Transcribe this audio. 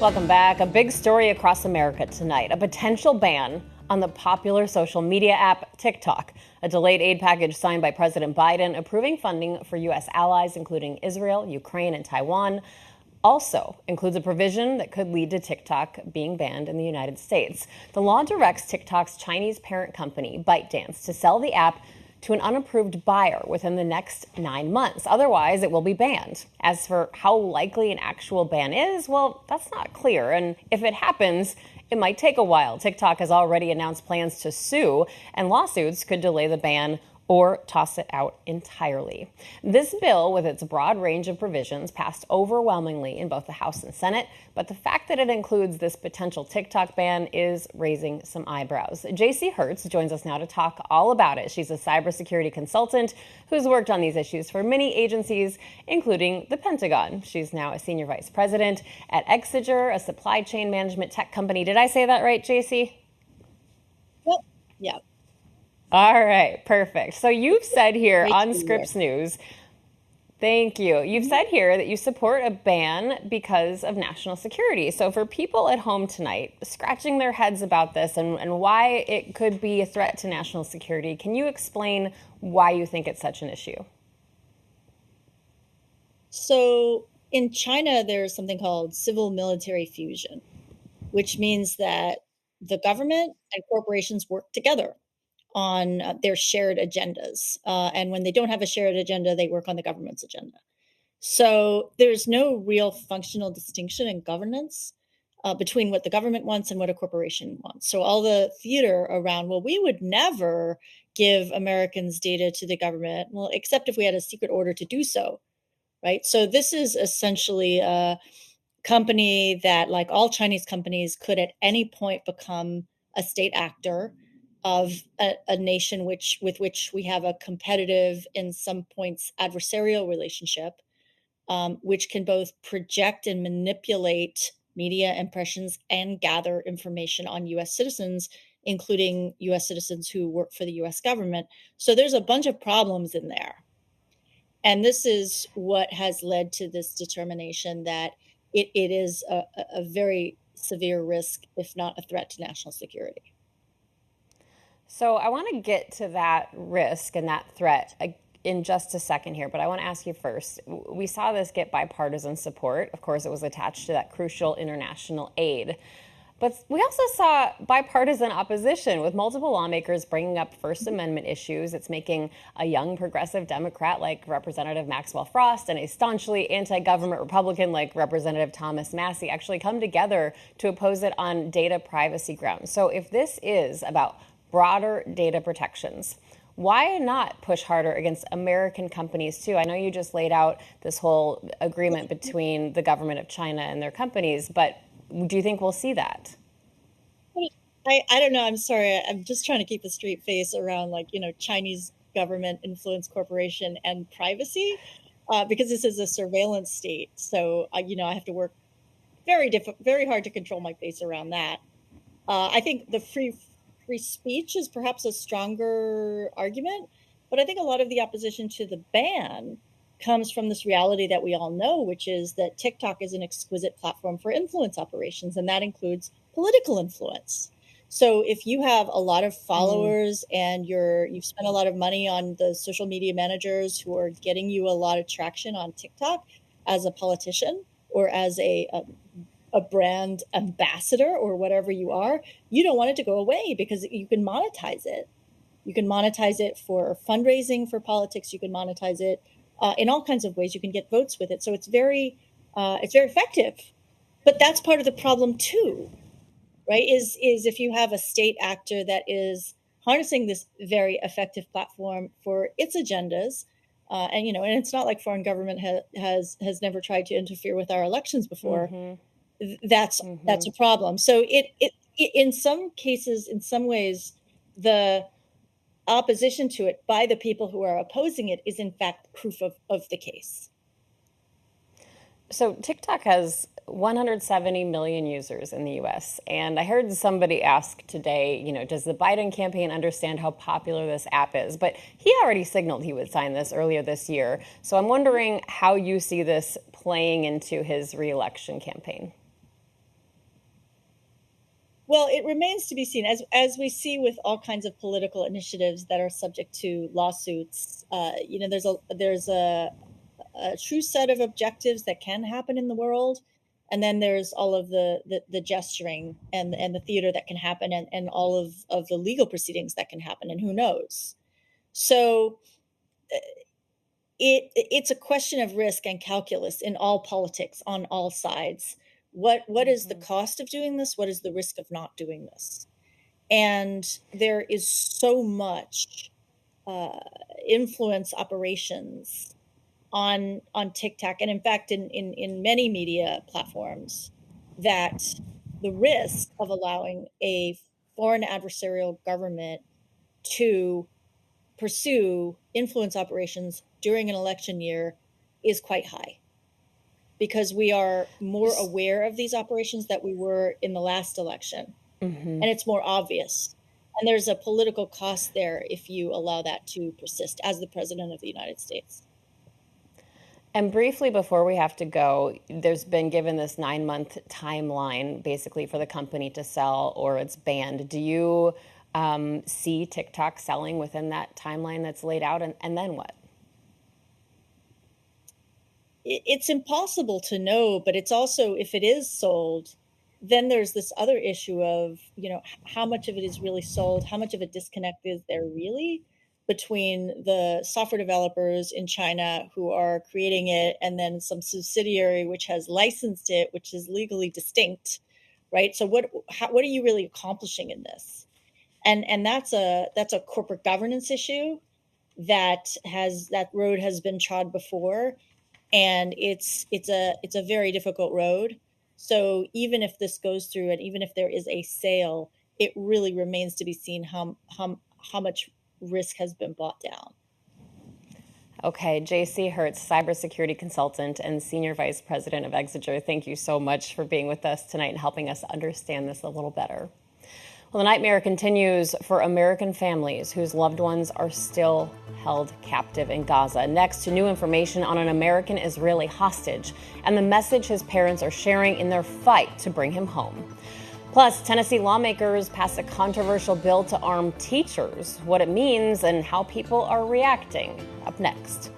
Welcome back. A big story across America tonight. A potential ban on the popular social media app TikTok. A delayed aid package signed by President Biden approving funding for U.S. allies, including Israel, Ukraine, and Taiwan, also includes a provision that could lead to TikTok being banned in the United States. The law directs TikTok's Chinese parent company, ByteDance, to sell the app to an unapproved buyer within the next 9 months. Otherwise, it will be banned. As for how likely an actual ban is, well, that's not clear. And if it happens, it might take a while. TikTok has already announced plans to sue, and lawsuits could delay the ban or toss it out entirely. This bill, with its broad range of provisions, passed overwhelmingly in both the House and Senate, but the fact that it includes this potential TikTok ban is raising some eyebrows. JC Herz joins us now to talk all about it. She's a cybersecurity consultant who's worked on these issues for many agencies, including the Pentagon. She's now a senior vice president at Exiger, a supply chain management tech company. Did I say that right, JC? Yep. Yeah. All right, perfect. So you've said here on Scripps News, thank you. You've said here that you support a ban because of national security. So for people at home tonight scratching their heads about this and why it could be a threat to national security, can you explain why you think it's such an issue? So in China, there's something called civil military fusion, which means that the government and corporations work together on their shared agendas. And when they don't have a shared agenda, they work on the government's agenda. So there's no real functional distinction in governance between what the government wants and what a corporation wants. So all the theater around, well, we would never give Americans data to the government, well, except if we had a secret order to do so, right? So this is essentially a company that, like all Chinese companies, could at any point become a state actor of a nation with which we have a competitive, in some points, adversarial relationship, which can both project and manipulate media impressions and gather information on U.S. citizens, including U.S. citizens who work for the U.S. government. So there's a bunch of problems in there. And this is what has led to this determination that it is a very severe risk, if not a threat to national security. So I want to get to that risk and that threat in just a second here, but I want to ask you first. We saw this get bipartisan support. Of course, it was attached to that crucial international aid. But we also saw bipartisan opposition with multiple lawmakers bringing up First Amendment issues. It's making a young progressive Democrat like Representative Maxwell Frost and a staunchly anti-government Republican like Representative Thomas Massie actually come together to oppose it on data privacy grounds. So if this is about broader data protections, why not push harder against American companies too? I know you just laid out this whole agreement between the government of China and their companies, but do you think we'll see that? I don't know. I'm sorry. I'm just trying to keep a straight face around, Chinese government influence corporation and privacy, because this is a surveillance state. So, I have to work very hard to control my face around that. I think the free speech is perhaps a stronger argument, but I think a lot of the opposition to the ban comes from this reality that we all know, which is that TikTok is an exquisite platform for influence operations, and that includes political influence. So if you have a lot of followers and you've spent a lot of money on the social media managers who are getting you a lot of traction on TikTok as a politician or as a brand ambassador or whatever you are, you don't want it to go away because you can monetize it. You can monetize it for fundraising for politics. You can monetize it in all kinds of ways. You can get votes with it. So it's very effective. But that's part of the problem too, right? Is if you have a state actor that is harnessing this very effective platform for its agendas, and it's not like foreign government has never tried to interfere with our elections before. Mm-hmm. That's a problem. So it in some cases, in some ways, the opposition to it by the people who are opposing it is in fact proof of the case. So TikTok has 170 million users in the U.S. And I heard somebody ask today, does the Biden campaign understand how popular this app is? But he already signaled he would sign this earlier this year. So I'm wondering how you see this playing into his reelection campaign. Well, it remains to be seen, as we see with all kinds of political initiatives that are subject to lawsuits. There's a true set of objectives that can happen in the world, and then there's all of the gesturing and the theater that can happen, and all of the legal proceedings that can happen, and who knows. So it's a question of risk and calculus in all politics on all sides. What is the cost of doing this? What is the risk of not doing this? And there is so much influence operations on TikTok, and in fact in many media platforms, that the risk of allowing a foreign adversarial government to pursue influence operations during an election year is quite high, because we are more aware of these operations that we were in the last election, and it's more obvious. And there's a political cost there if you allow that to persist as the president of the United States. And briefly before we have to go, there's been given this 9-month timeline basically for the company to sell or it's banned. Do you see TikTok selling within that timeline that's laid out? And then what? It's impossible to know, but it's also, if it is sold, then there's this other issue of, how much of it is really sold, how much of a disconnect is there really between the software developers in China who are creating it and then some subsidiary which has licensed it, which is legally distinct, right? So what are you really accomplishing in this? And that's a corporate governance issue that road has been trod before, and it's a very difficult road. So even if this goes through, and even if there is a sale, it really remains to be seen how much risk has been bought down. Okay, JC Herz, cybersecurity consultant and senior vice president of Exiger. Thank you so much for being with us tonight and helping us understand this a little better. Well, the nightmare continues for American families whose loved ones are still held captive in Gaza. Next, to new information on an American-Israeli hostage and the message his parents are sharing in their fight to bring him home. Plus, Tennessee lawmakers passed a controversial bill to arm teachers, what it means and how people are reacting. Up next.